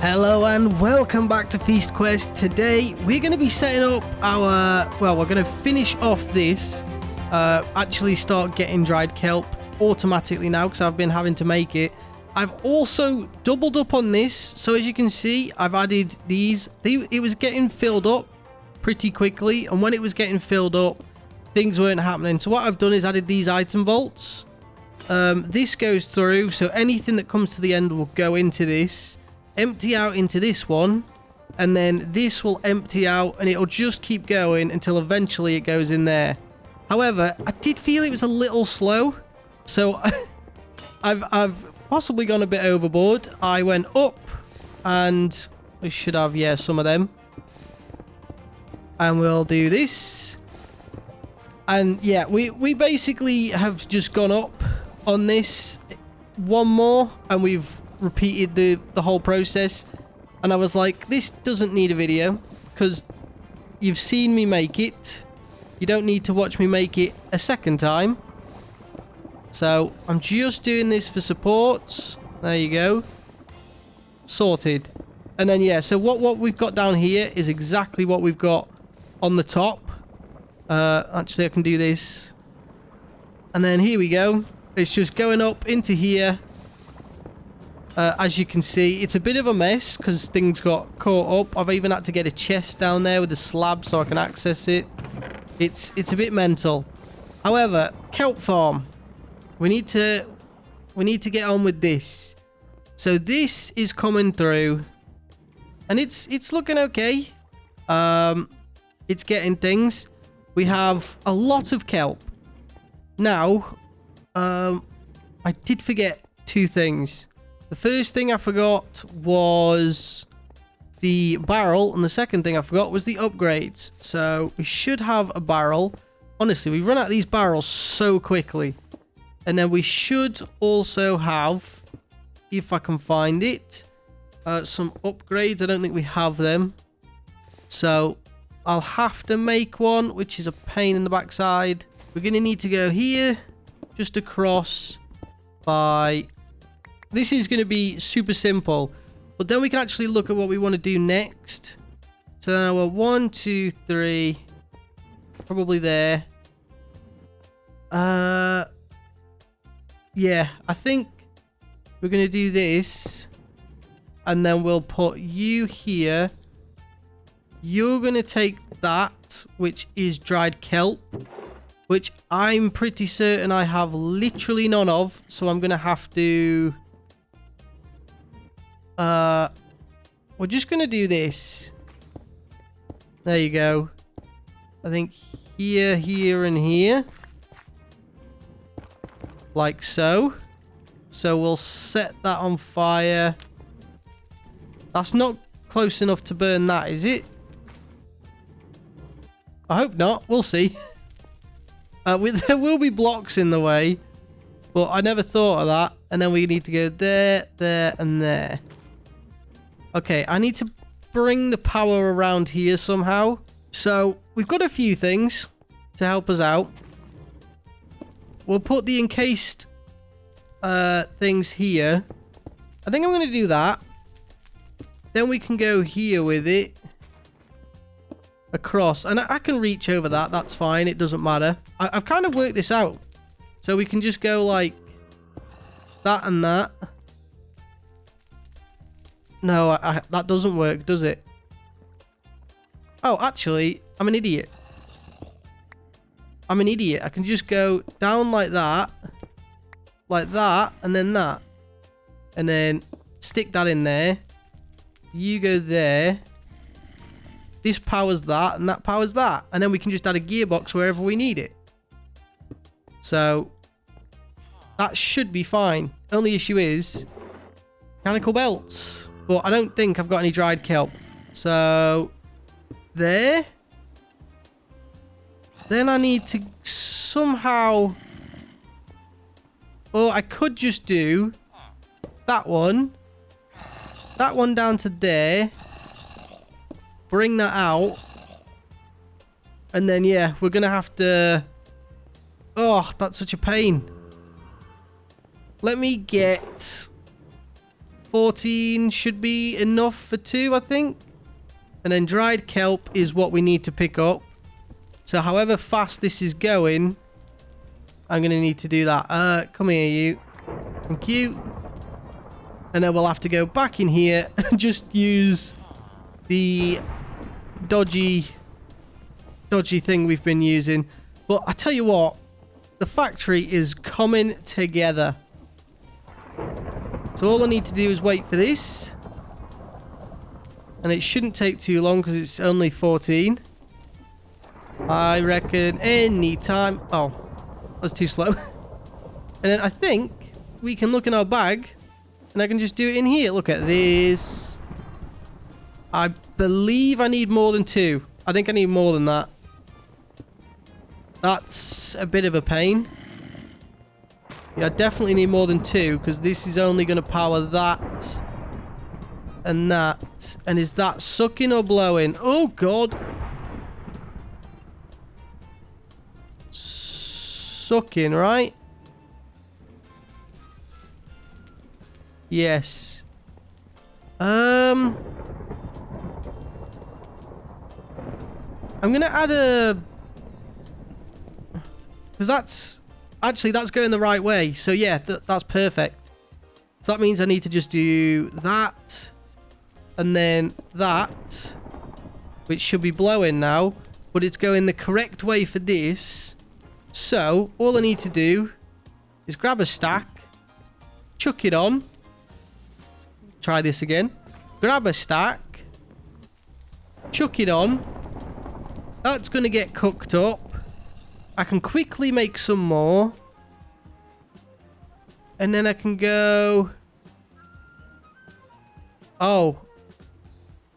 Hello and welcome back to FeastQuest. Today we're going to be setting up our, well, we're going to finish off this, actually start getting dried kelp automatically now because I've been having to make it. I've also doubled up on this, so as you can see, I've added these. It was getting filled up pretty quickly, and when it was getting filled up, things weren't happening. So what I've done is added these item vaults. This goes through, so anything that comes to the end will go into this, empty out into this one, and then this will empty out, and it'll just keep going until eventually it goes in there. However, I did feel it was a little slow, so I've possibly gone a bit overboard. I went up, and we should have, yeah, some of them. And we'll do this. And yeah, we basically have just gone up on this one more, and we've repeated the whole process. And I was like, this doesn't need a video because you've seen me make it. You don't need to watch me make it a second time. So I'm just doing this for supports. There you go. Sorted. And then yeah, so what we've got down here is exactly what we've got on the top. Actually I can do this. And then here we go. It's just going up into here. As you can see, it's a bit of a mess because things got caught up. I've even had to get a chest down there with a slab so I can access it. It's a bit mental. However, kelp farm. We need to get on with this. So this is coming through, and it's looking okay. It's getting things. We have a lot of kelp. Now, I did forget two things. The first thing I forgot was the barrel, and the second thing I forgot was the upgrades. So we should have a barrel. Honestly, we run out of these barrels so quickly. And then we should also have, if I can find it, some upgrades. I don't think we have them. So I'll have to make one, which is a pain in the backside. We're going to need to go here, just across by... This is going to be super simple. But then we can actually look at what we want to do next. So now we're 1, 2, 3. Probably there. Yeah, I think we're going to do this. And then we'll put you here. You're going to take that, which is dried kelp. Which I'm pretty certain I have literally none of. So I'm going to have to... we're just going to do this. There you go. I think here, here, and here. Like so. So we'll set that on fire. That's not close enough to burn that, is it? I hope not. We'll see. There will be blocks in the way. But I never thought of that. And then we need to go there, there, and there. Okay, I need to bring the power around here somehow. So we've got a few things to help us out. We'll put the encased things here. I think I'm going to do that. Then we can go here with it. Across. And I can reach over that. That's fine. It doesn't matter. I've kind of worked this out. So we can just go like that and that. No, that doesn't work, does it? Oh, actually, I'm an idiot. I'm an idiot. I can just go down like that, and then that. And then stick that in there. You go there. This powers that, and that powers that. And then we can just add a gearbox wherever we need it. So, that should be fine. Only issue is mechanical belts. But I don't think I've got any dried kelp. So, there. Then I need to somehow... Well, I could just do that one. That one down to there. Bring that out. And then, yeah, we're going to have to... Oh, that's such a pain. Let me get 14 should be enough for 2, I think. And then dried kelp is what we need to pick up. So however fast this is going, I'm going to need to do that. Come here, you. Thank you. And then we'll have to go back in here and just use the dodgy thing we've been using. But I tell you what, the factory is coming together. So all I need to do is wait for this. And it shouldn't take too long because it's only 14. I reckon any time. Oh, that's too slow. And then I think we can look in our bag and I can just do it in here. Look at this. I believe I need more than 2. I think I need more than that. That's a bit of a pain. Yeah, I definitely need more than 2 because this is only going to power that and that. And is that sucking or blowing? Oh, God. Sucking, right? Yes. I'm going to add a... Because that's... Actually, that's going the right way. So, yeah, that's perfect. So, that means I need to just do that. And then that. Which should be blowing now. But it's going the correct way for this. So, all I need to do is grab a stack. Chuck it on. Try this again. Grab a stack. Chuck it on. That's going to get cooked up. I can quickly make some more. And then I can go... Oh.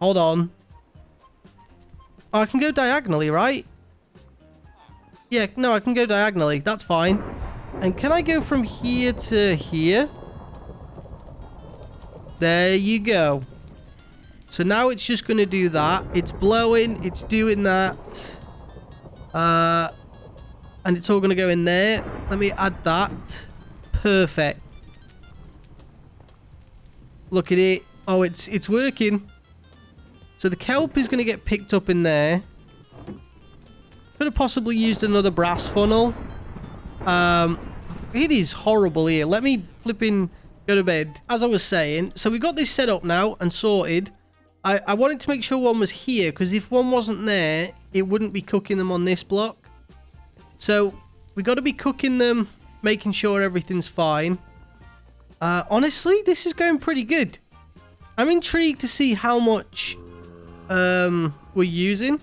Hold on. Oh, I can go diagonally, right? Yeah, no, I can go diagonally. That's fine. And can I go from here to here? There you go. So now it's just going to do that. It's blowing. It's doing that. And it's all going to go in there. Let me add that. Perfect. Look at it. Oh, it's working. So the kelp is going to get picked up in there. Could have possibly used another brass funnel. It is horrible here. Let me flipping go to bed. As I was saying, so we got this set up now and sorted. I wanted to make sure one was here, because if one wasn't there, it wouldn't be cooking them on this block. So we got to be cooking them, making sure everything's fine. Honestly, this is going pretty good. I'm intrigued to see how much we're using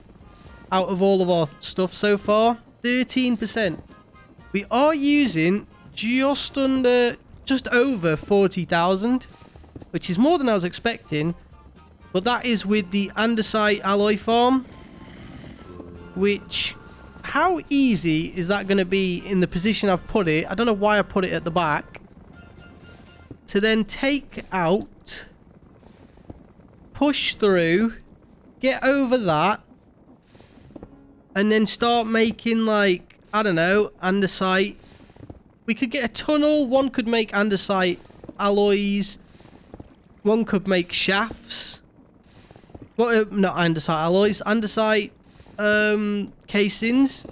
out of all of our stuff so far. 13%. We are using just over 40,000, which is more than I was expecting. But that is with the andesite alloy farm, which, how easy is that going to be in the position I've put it? I don't know why I put it at the back. To then take out, push through, get over that, and then start making, like, I don't know, andesite. We could get a tunnel. One could make andesite alloys. One could make shafts. Well, not andesite alloys. Andesite casings.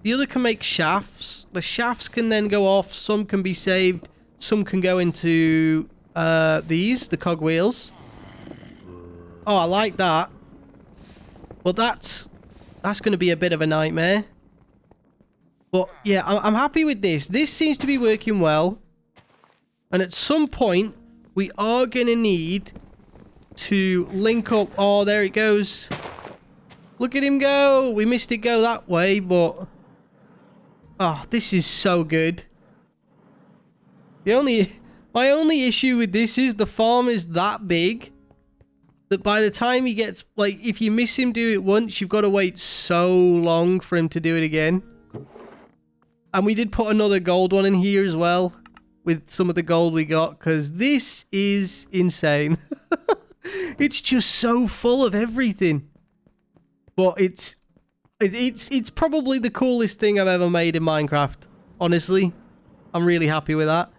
The other can make shafts. The shafts can then go off. Some can be saved. Some can go into the cogwheels. Oh, I like that. Well, that's going to be a bit of a nightmare. But yeah, I'm happy with this. This seems to be working well. And at some point, we are going to need to link up. Oh, there it goes. Look at him go. We missed it go that way, but... Oh, this is so good. My only issue with this is the farm is that big that by the time he gets... Like, if you miss him do it once, you've got to wait so long for him to do it again. And we did put another gold one in here as well with some of the gold we got, because this is insane. It's just so full of everything. But it's probably the coolest thing I've ever made in Minecraft. Honestly, I'm really happy with that.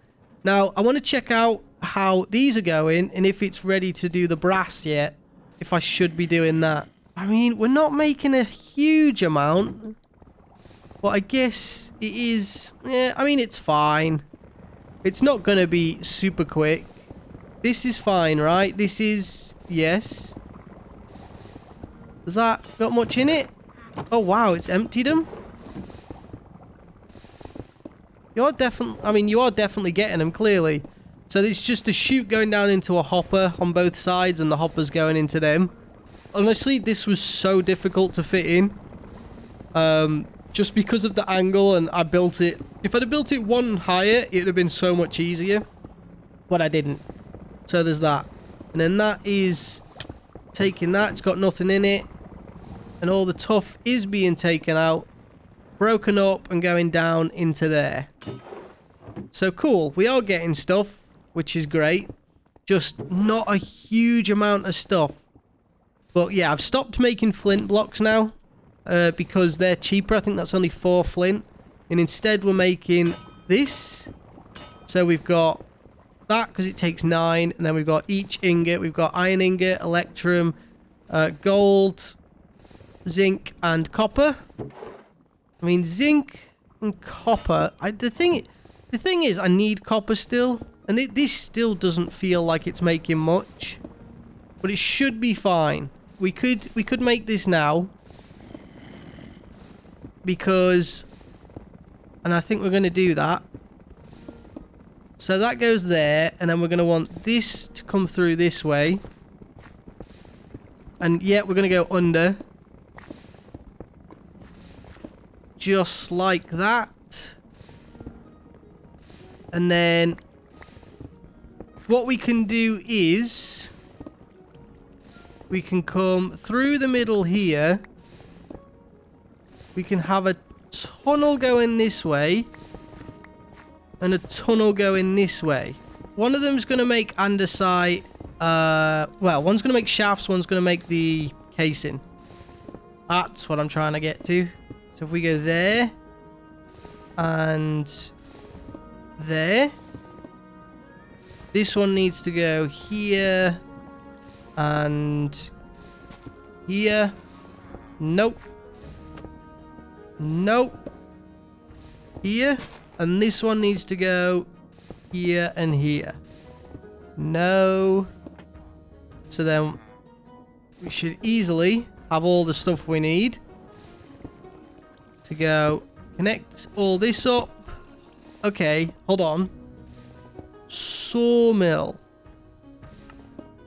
Now, I want to check out how these are going and if it's ready to do the brass yet. If I should be doing that. I mean, we're not making a huge amount. But I guess it is... Yeah, I mean, it's fine. It's not going to be super quick. This is fine, right? This is... Yes. Has that got much in it? Oh, wow. It's emptied them. You're definitely... I mean, you are definitely getting them, clearly. So it's just a chute going down into a hopper on both sides, and the hopper's going into them. Honestly, this was so difficult to fit in. Just because of the angle, and I built it... If I'd have built it one higher, it would have been so much easier. But I didn't. So there's that. And then that is taking that. It's got nothing in it. And all the tough is being taken out. Broken up and going down into there. So cool. We are getting stuff, which is great. Just not a huge amount of stuff. But yeah, I've stopped making flint blocks now. Because they're cheaper. I think that's only 4 flint. And instead we're making this. So we've got that because it takes 9. And then we've got each ingot. We've got iron ingot, electrum, gold, zinc, and copper. I mean, zinc and copper. The thing is, I need copper still. And this still doesn't feel like it's making much. But it should be fine. We could make this now. Because... And I think we're going to do that. So that goes there. And then we're going to want this to come through this way. And yeah, we're going to go under. Just like that. And then... What we can do is... We can come through the middle here. We can have a tunnel going this way. And a tunnel going this way. One of them is going to make andesite. Well, one's going to make shafts. One's going to make the casing. That's what I'm trying to get to. So if we go there. And there. This one needs to go here. And here. Nope. Nope. Here. And this one needs to go here and here. No. So then we should easily have all the stuff we need to go connect all this up. Okay, hold on. Sawmill.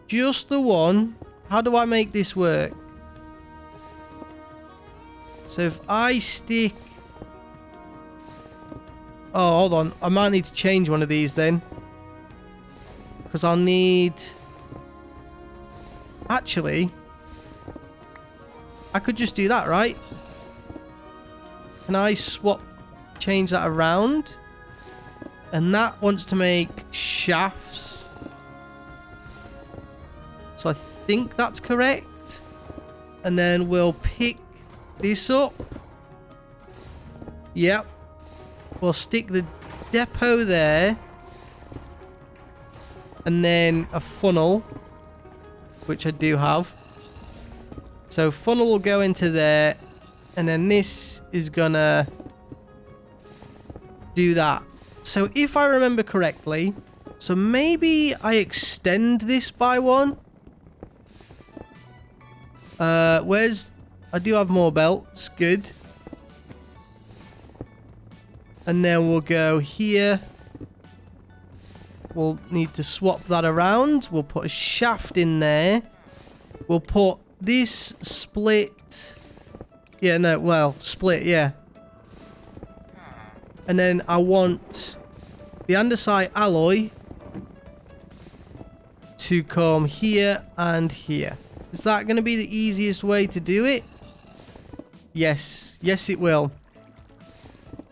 Just the one. How do I make this work? So if I stick... Oh, hold on. I might need to change one of these then. Because I'll need... Actually... I could just do that, right? Can I swap... Change that around? And that wants to make shafts. So I think that's correct. And then we'll pick this up. Yep. We'll stick the depot there. And then a funnel. Which I do have. So funnel will go into there. And then this is gonna do that. So if I remember correctly. So maybe I extend this by one. Where's... I do have more belts. Good. And then we'll go here. We'll need to swap that around. We'll put a shaft in there. We'll put this split. Yeah, no, well, split, yeah. And then I want the andesite alloy to come here and here. Is that going to be the easiest way to do it? Yes. Yes, it will.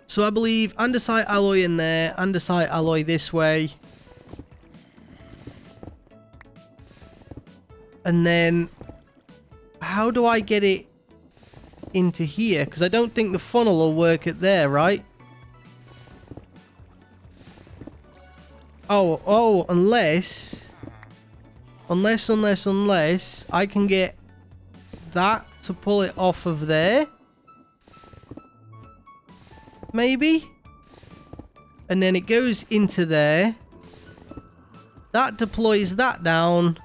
So I believe andesite alloy in there, andesite alloy this way. And then how do I get it into here? Because I don't think the funnel will work at there, right? Oh, unless I can get that to pull it off of there. Maybe. And then it goes into there. That deploys that down.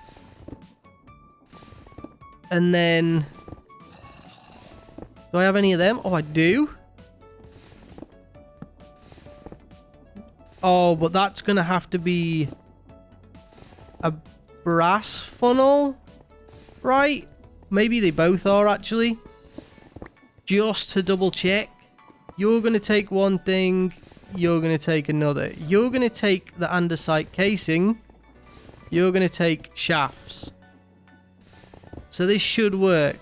And then... do I have any of them? Oh, I do. Oh, but that's going to have to be a brass funnel, right? Maybe they both are, actually. Just to double check. You're going to take one thing. You're going to take another. You're going to take the andesite casing. You're going to take shafts. So this should work.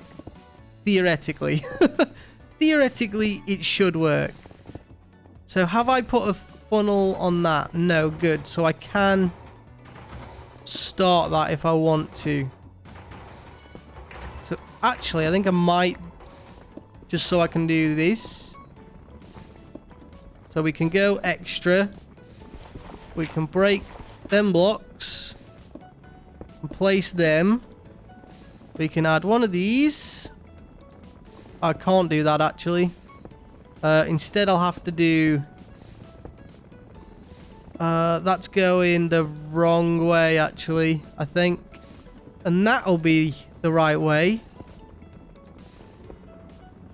Theoretically. Theoretically, it should work. So have I put a funnel on that? No, good. So I can start that if I want to. So actually, I think I might, just so I can do this. So we can go extra. We can break them blocks and place them. We can add one of these. I can't do that actually. Instead, I'll have to do... that's going the wrong way actually, I think. And that'll be the right way.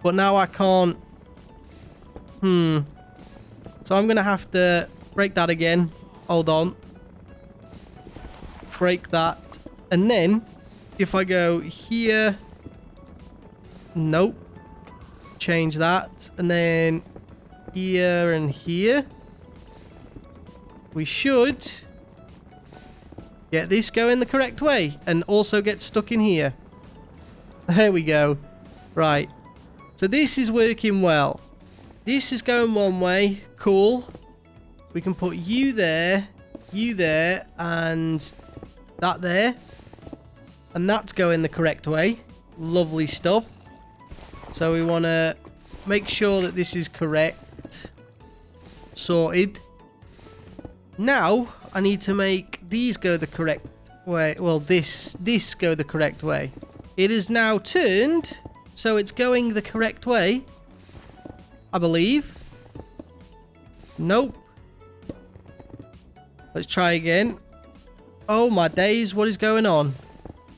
But now I can't... So I'm going to have to break that again. Hold on. Break that. And then, if I go here... nope. Change that. And then here and here. We should get this going the correct way. And also get stuck in here. There we go. Right. So this is working well. This is going one way. Cool. We can put you there, and that there. And that's going the correct way. Lovely stuff. So we want to make sure that this is correct. Sorted. Now, I need to make these go the correct way. Well, this go the correct way. It is now turned, so it's going the correct way. I believe. Nope. Let's try again. Oh my days, what is going on?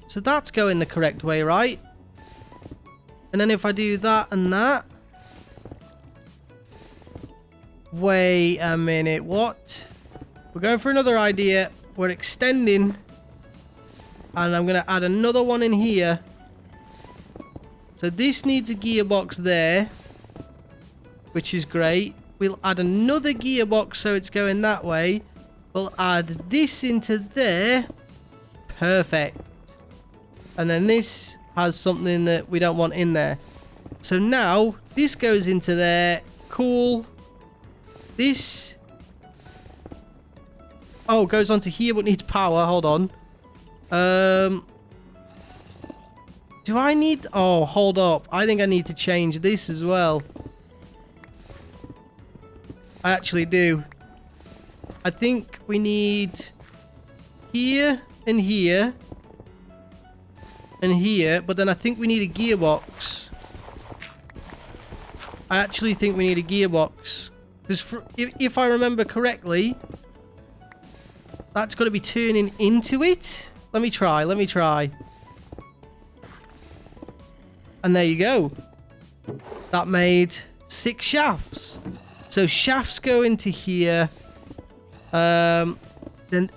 So that's going the correct way, right? And then if I do that and that. Wait a minute, what? We're going for another idea. We're extending. And I'm going to add another one in here. So this needs a gearbox there. Which is great. We'll add another gearbox so it's going that way. We'll add this into there. Perfect. And then this has something that we don't want in there. So now this goes into there. Cool. This... oh, goes onto here but needs power. Hold on. Do I need... oh, hold up. I think I need to change this as well. I actually do. I think we need here and here and here, but then I think we need a gearbox. I actually think we need a gearbox. Because if I remember correctly, that's got to be turning into it. Let me try. And there you go. That made 6 shafts. So shafts go into here. Then,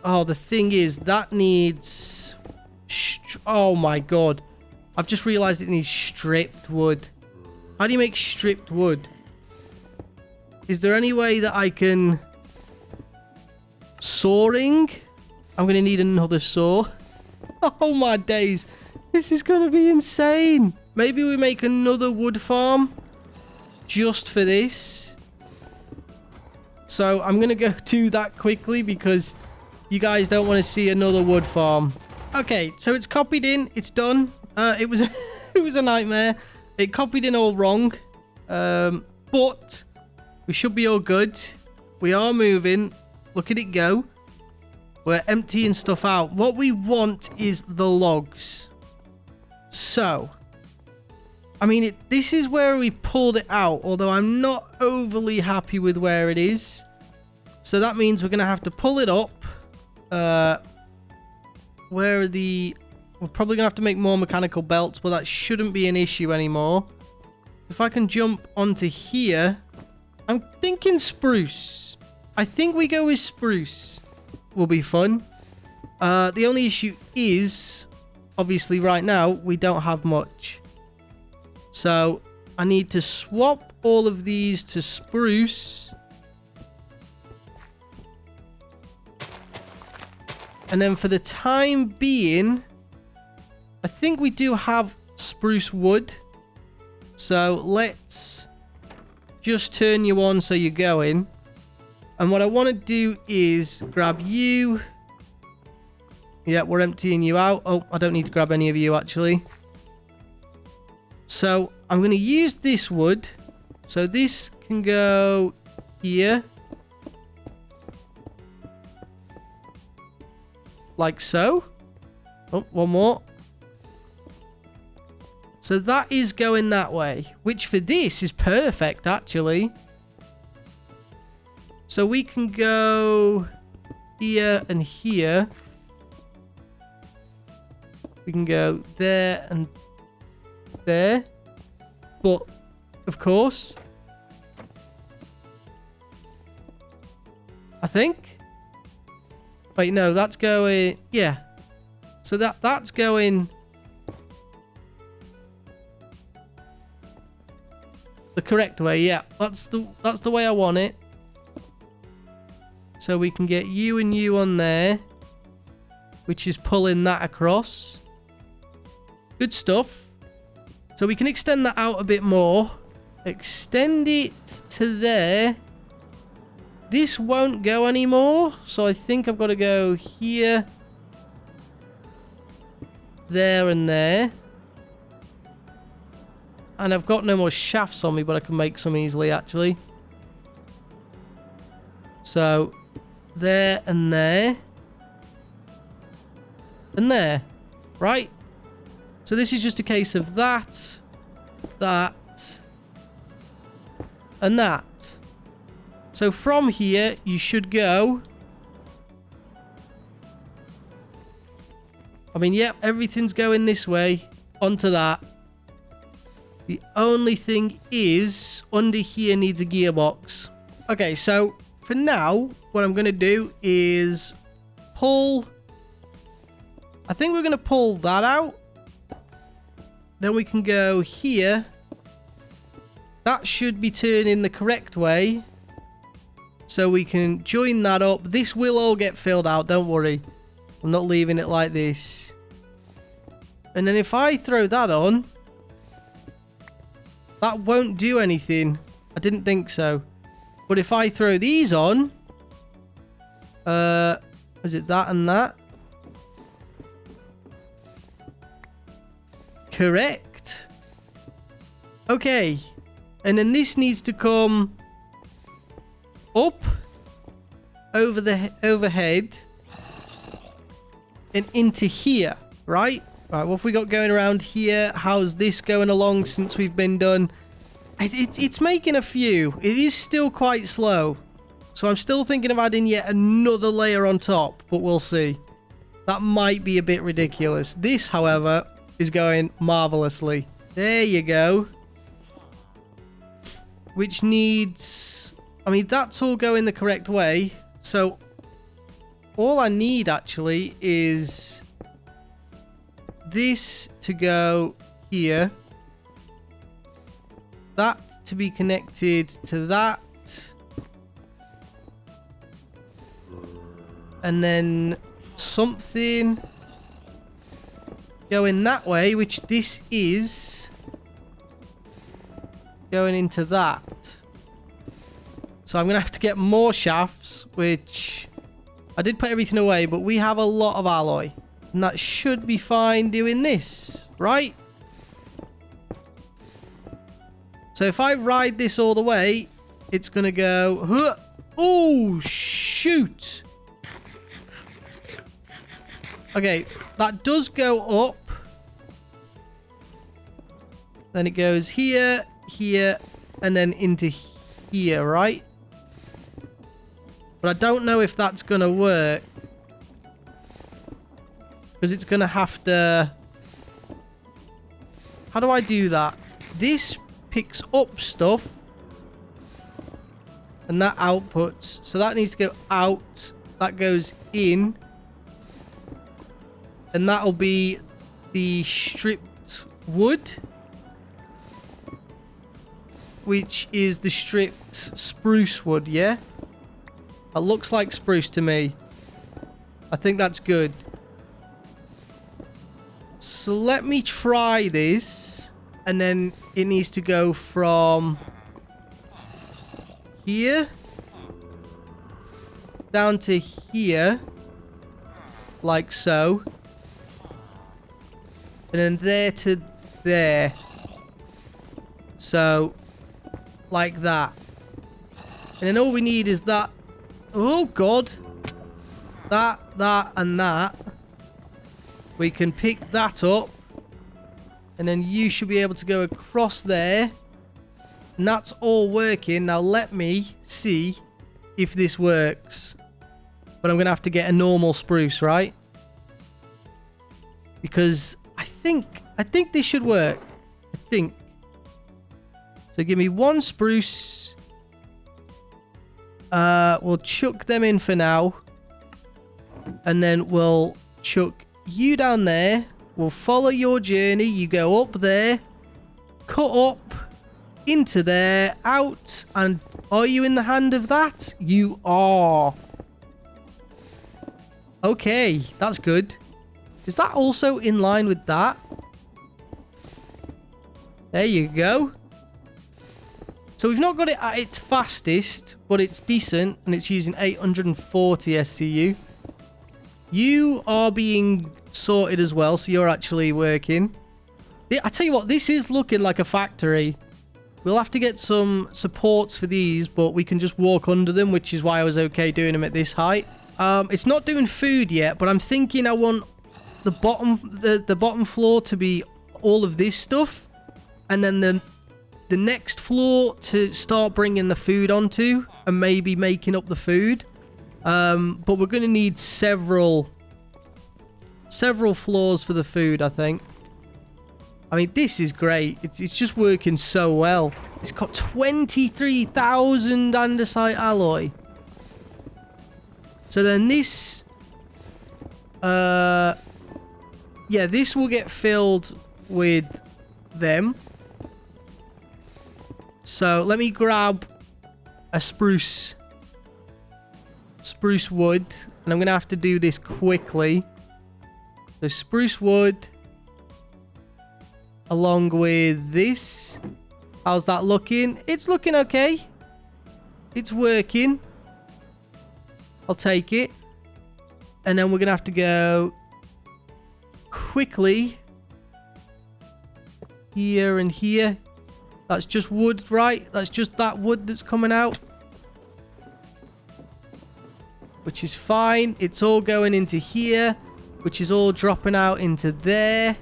oh, the thing is, that needs... oh my god. I've just realized it needs stripped wood. How do you make stripped wood? Is there any way that I can... sawing? I'm going to need another saw. Oh my days. This is going to be insane. Maybe we make another wood farm. Just for this. So I'm going to go do that quickly because you guys don't want to see another wood farm. Okay, so it's copied in. It's done. It was a nightmare. It copied in all wrong. But we should be all good. We are moving. Look at it go. We're emptying stuff out. What we want is the logs. So, I mean, this is where we've pulled it out, although I'm not overly happy with where it is. So that means we're going to have to pull it up. Where are the... We're probably going to have to make more mechanical belts, but that shouldn't be an issue anymore. If I can jump onto here... I'm thinking spruce. I think we go with spruce. Will be fun. The only issue is... Obviously, right now, we don't have much. So, I need to swap all of these to spruce. And then for the time being, I think we do have spruce wood. So, let's just turn you on so you're going. And what I want to do is grab you... Yeah, we're emptying you out. Oh, I don't need to grab any of you, actually. So, I'm going to use this wood. So, this can go here. Like so. Oh, one more. So, that is going that way. Which, for this, is perfect, actually. So, we can go here and here. We can go there and there. But, of course, I think. Wait, no, that's going... Yeah. So that's going... the correct way, yeah. That's the way I want it. So we can get you and you on there. Which is pulling that across. Good stuff. So we can extend that out a bit more. Extend it to there. This won't go anymore. So I think I've got to go here. There and there. And I've got no more shafts on me, but I can make some easily, actually. So, there and there. And there. Right? So this is just a case of that, that, and that. So from here, you should go... I mean, yep, everything's going this way. Onto that. The only thing is, under here needs a gearbox. Okay, so for now, what I'm going to do is pull... I think we're going to pull that out. Then we can go here. That should be turning the correct way. So we can join that up. This will all get filled out, don't worry. I'm not leaving it like this. And then if I throw that on, that won't do anything. I didn't think so. But if I throw these on, is it that and that? Correct. Okay. And then this needs to come up over the overhead and into here, right? Right, what have we got going around here? How's this going along since we've been done? It's making a few. It is still quite slow. So I'm still thinking of adding yet another layer on top, but we'll see. That might be a bit ridiculous. This, however, is going marvelously. There you go. Which needs... I mean, that's all going the correct way. So all I need, actually, is this to go here. That to be connected to that. And then something going that way, which this is going into that. So I'm going to have to get more shafts, which I did put everything away, but we have a lot of alloy. And that should be fine doing this, right? So if I ride this all the way, it's going to go... Oh, shoot! Okay, that does go up. Then it goes here, here, and then into here, right? But I don't know if that's going to work. Because it's going to have to... How do I do that? This picks up stuff. And that outputs. So that needs to go out. That goes in. And that'll be the stripped wood. Which is the stripped spruce wood, yeah? That looks like spruce to me. I think that's good. So let me try this. And then it needs to go from here down to here. Like so. And then there to there. So, like that. And then all we need is that. Oh, God. That, and that. We can pick that up. And then you should be able to go across there. And that's all working. Now, let me see if this works. But I'm going to have to get a normal spruce, right? Because I think this should work. I think. So give me one spruce. We'll chuck them in for now. And then we'll chuck you down there. We'll follow your journey. You go up there. Cut up. Into there. Out. And are you in the hand of that? You are. Okay. That's good. Is that also in line with that? There you go. So we've not got it at its fastest, but it's decent, and it's using 840 SCU. You are being sorted as well, so you're actually working. I tell you what, this is looking like a factory. We'll have to get some supports for these, but we can just walk under them, which is why I was okay doing them at this height. It's not doing food yet, but I'm thinking I want the bottom floor to be all of this stuff, and then the next floor to start bringing the food onto and maybe making up the food. But we're going to need several floors for the food, I think. I mean, this is great. It's just working so well. It's got 23,000 andesite alloy. So then this... yeah, this will get filled with them. So let me grab a spruce wood, and I'm going to have to do this quickly. So spruce wood along with this. How's that looking? It's looking okay. It's working. I'll take it. And then we're going to have to go quickly here and here. That's just wood, right? That's just that wood that's coming out. Which is fine. It's all going into here. Which is all dropping out into there.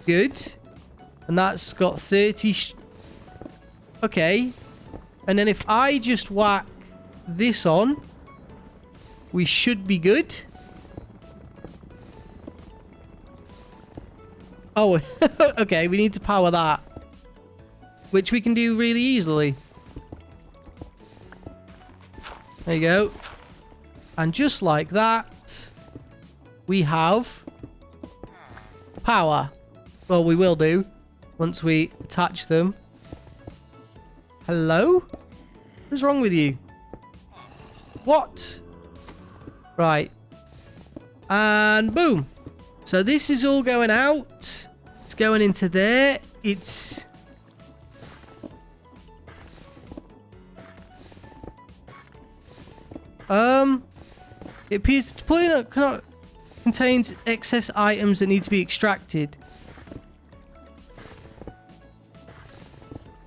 Good. And that's got 30... Okay. And then if I just whack this on, we should be good. Oh, okay, we need to power that. Which we can do really easily. There you go. And just like that, we have power. Well, we will do once we attach them. Hello? What's wrong with you? What? Right. And boom. So this is all going out. It's going into there. It's... It appears the deployment contains excess items that need to be extracted.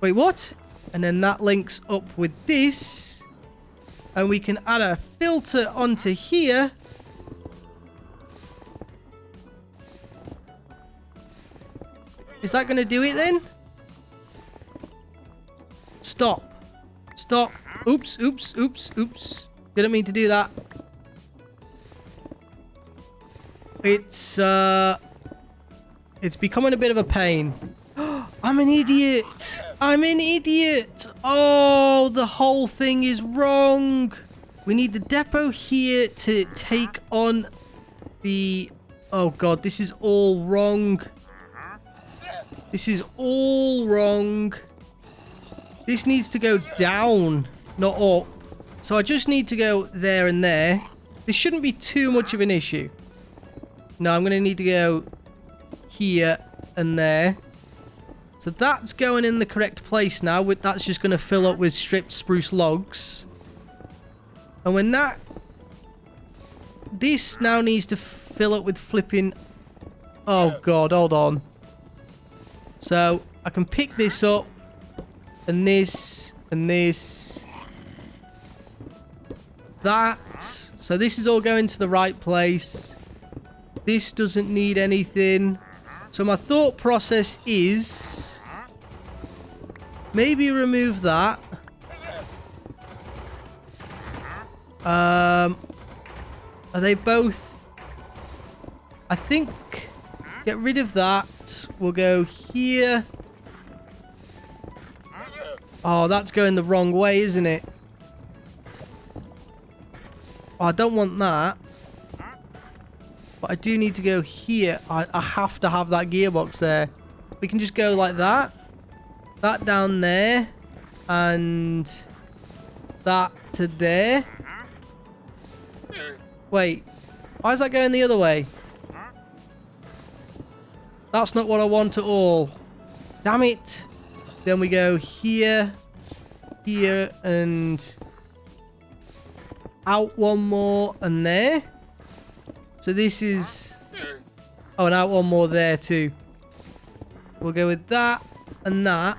Wait, what? And then that links up with this. And we can add a filter onto here. Is that going to do it then? Stop. Stop. Oops, oops, oops, oops. Didn't mean to do that. It's becoming a bit of a pain. I'm an idiot. I'm an idiot. Oh, the whole thing is wrong. We need the depot here to take on the... Oh, God, this is all wrong. This is all wrong. This needs to go down, not up. So I just need to go there and there. This shouldn't be too much of an issue. No, I'm going to need to go here and there. So that's going in the correct place now. That's just going to fill up with stripped spruce logs. And when that... This now needs to fill up with flipping... Oh, God, hold on. So I can pick this up. And this. And this. That. So this is all going to the right place. This doesn't need anything. So my thought process is... Maybe remove that. Are they both... I think... Get rid of that. We'll go here. Oh, that's going the wrong way, isn't it? Oh, I don't want that. But I do need to go here. I have to have that gearbox there. We can just go like that. That down there. And that to there. Wait. Why is that going the other way? That's not what I want at all. Damn it. Then we go here. Here and... Out one more and there. So this is... Oh, and out one more there too. We'll go with that and that.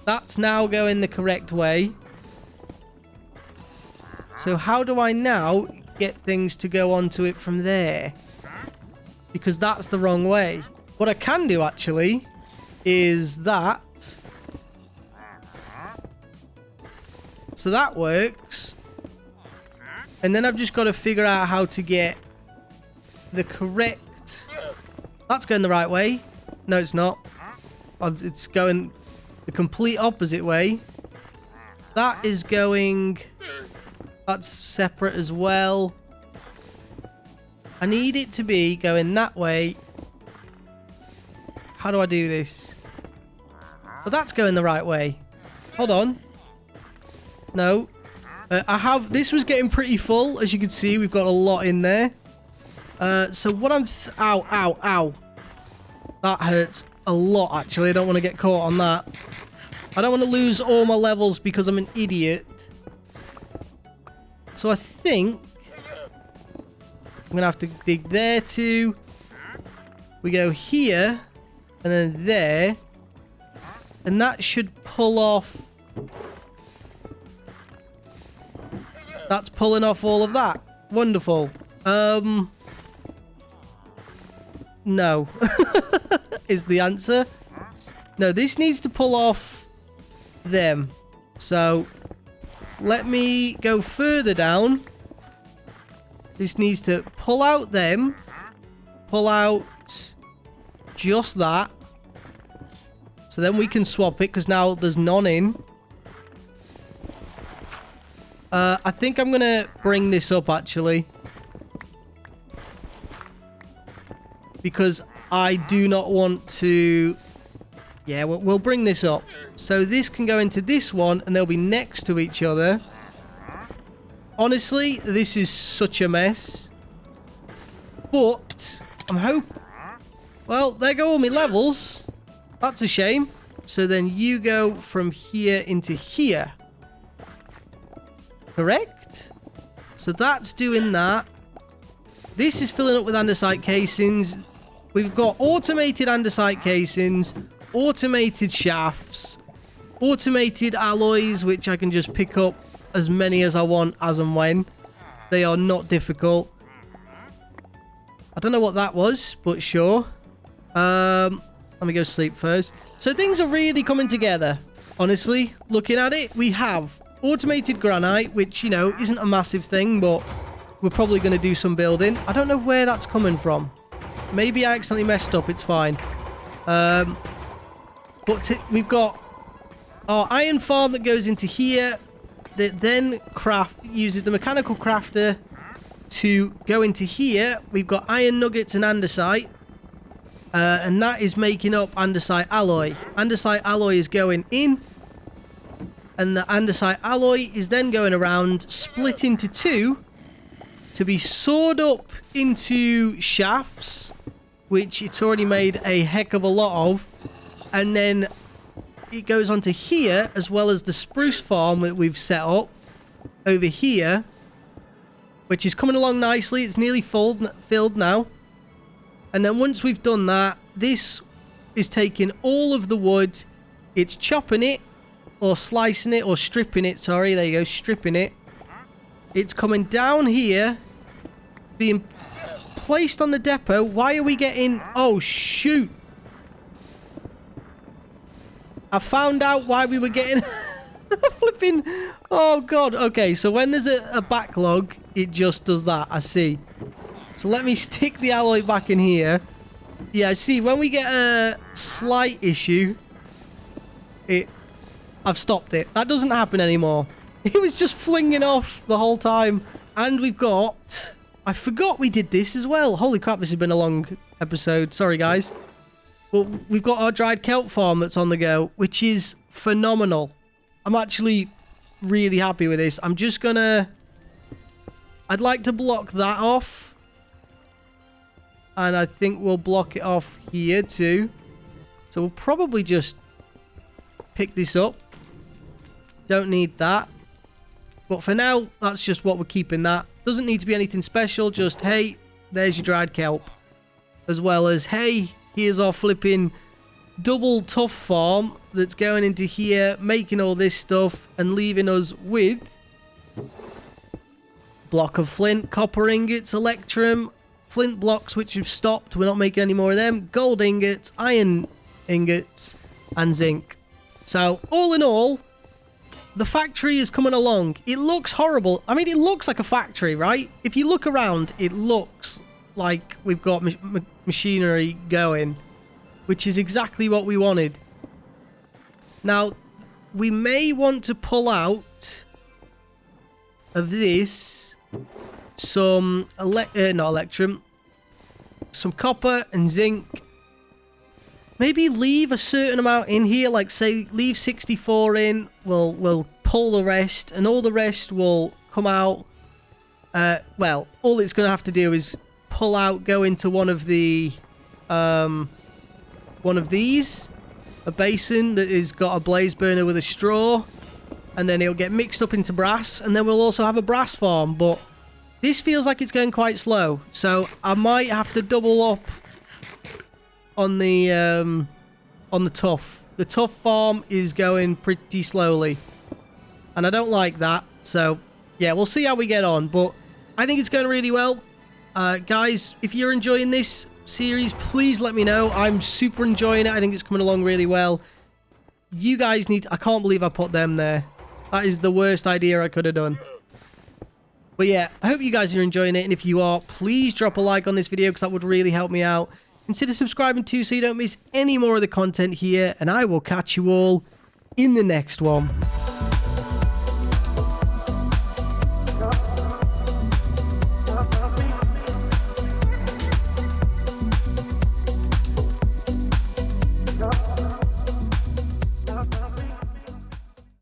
That's now going the correct way. So how do I now get things to go onto it from there? Because that's the wrong way. What I can do actually is that. So that works. And then I've just got to figure out how to get the correct... That's going the right way. No, it's not. It's going the complete opposite way. That is going... That's separate as well. I need it to be going that way. How do I do this? Well, that's going the right way. Hold on. No. I have... This was getting pretty full. As you can see, we've got a lot in there. So what I'm... Ow, ow, ow. That hurts a lot, actually. I don't want to get caught on that. I don't want to lose all my levels because I'm an idiot. So I think... I'm going to have to dig there too. We go here. And then there. And that should pull off... That's pulling off all of that. Wonderful. No. Is the answer. No, this needs to pull off them. So, let me go further down. This needs to pull out them. Pull out just that. So then we can swap it because now there's none in. I think I'm going to bring this up, actually. Because I do not want to... Yeah, we'll bring this up. So this can go into this one, and they'll be next to each other. Honestly, this is such a mess. But, I'm hoping... Well, there go all my levels. That's a shame. So then you go from here into here. Correct? So that's doing that. This is filling up with andesite casings. We've got automated andesite casings, automated shafts, automated alloys, which I can just pick up as many as I want as and when. They are not difficult. I don't know what that was, but sure. Let me go sleep first. So things are really coming together. Honestly, looking at it, we have automated granite, which, you know, isn't a massive thing, but we're probably going to do some building. I don't know where that's coming from. Maybe I accidentally messed up. It's fine. But we've got our iron farm that goes into here, that then uses the mechanical crafter to go into here. We've got iron nuggets and andesite, and that is making up andesite alloy. Andesite alloy is going in, and the andesite alloy is then going around, split into two, to be sawed up into shafts, which it's already made a heck of a lot of, and then it goes onto here, as well as the spruce farm that we've set up over here, which is coming along nicely. It's nearly filled now. And then once we've done that, this is taking all of the wood, it's chopping it, or slicing it, or stripping it, sorry, there you go, stripping it. It's coming down here, being placed on the depot. Why are we getting... Oh, shoot. I found out why we were getting... flipping... Oh, God. Okay, so when there's a backlog, it just does that. I see. So let me stick the alloy back in here. Yeah, I see. When we get a slight issue, I've stopped it. That doesn't happen anymore. It was just flinging off the whole time. And we've got... I forgot we did this as well. Holy crap, this has been a long episode. Sorry, guys. But we've got our dried kelp farm that's on the go, which is phenomenal. I'm actually really happy with this. I'm just gonna... I'd like to block that off. And I think we'll block it off here too. So we'll probably just pick this up. Don't need that. But for now, that's just what we're keeping that. Doesn't need to be anything special. Just, hey, there's your dried kelp. As well as, hey, here's our flipping double tough farm that's going into here, making all this stuff and leaving us with block of flint, copper ingots, electrum, flint blocks, which have stopped. We're not making any more of them. Gold ingots, iron ingots, and zinc. So, all in all, the factory is coming along. It looks horrible. I mean, it looks like a factory, right? If you look around, it looks like we've got machinery going, which is exactly what we wanted. Now, we may want to pull out of this some not electrum, some copper and zinc. Maybe leave a certain amount in here, like say leave 64 in. We'll pull the rest, and all the rest will come out. Well, all it's going to have to do is pull out, go into one of the one of these, a basin that has got a blaze burner with a straw, and then it'll get mixed up into brass, and then we'll also have a brass farm. But this feels like it's going quite slow, so I might have to double up on the tough. The tough farm is going pretty slowly, and I don't like that. So yeah, we'll see how we get on, but I think it's going really well. Guys, if you're enjoying this series, please let me know. I'm super enjoying it. I think it's coming along really well. You guys need to... I can't believe I put them there. That is the worst idea I could have done. But yeah, I hope you guys are enjoying it, and if you are, please drop a like on this video, because that would really help me out. Consider subscribing too, so you don't miss any more of the content here, and I will catch you all in the next one.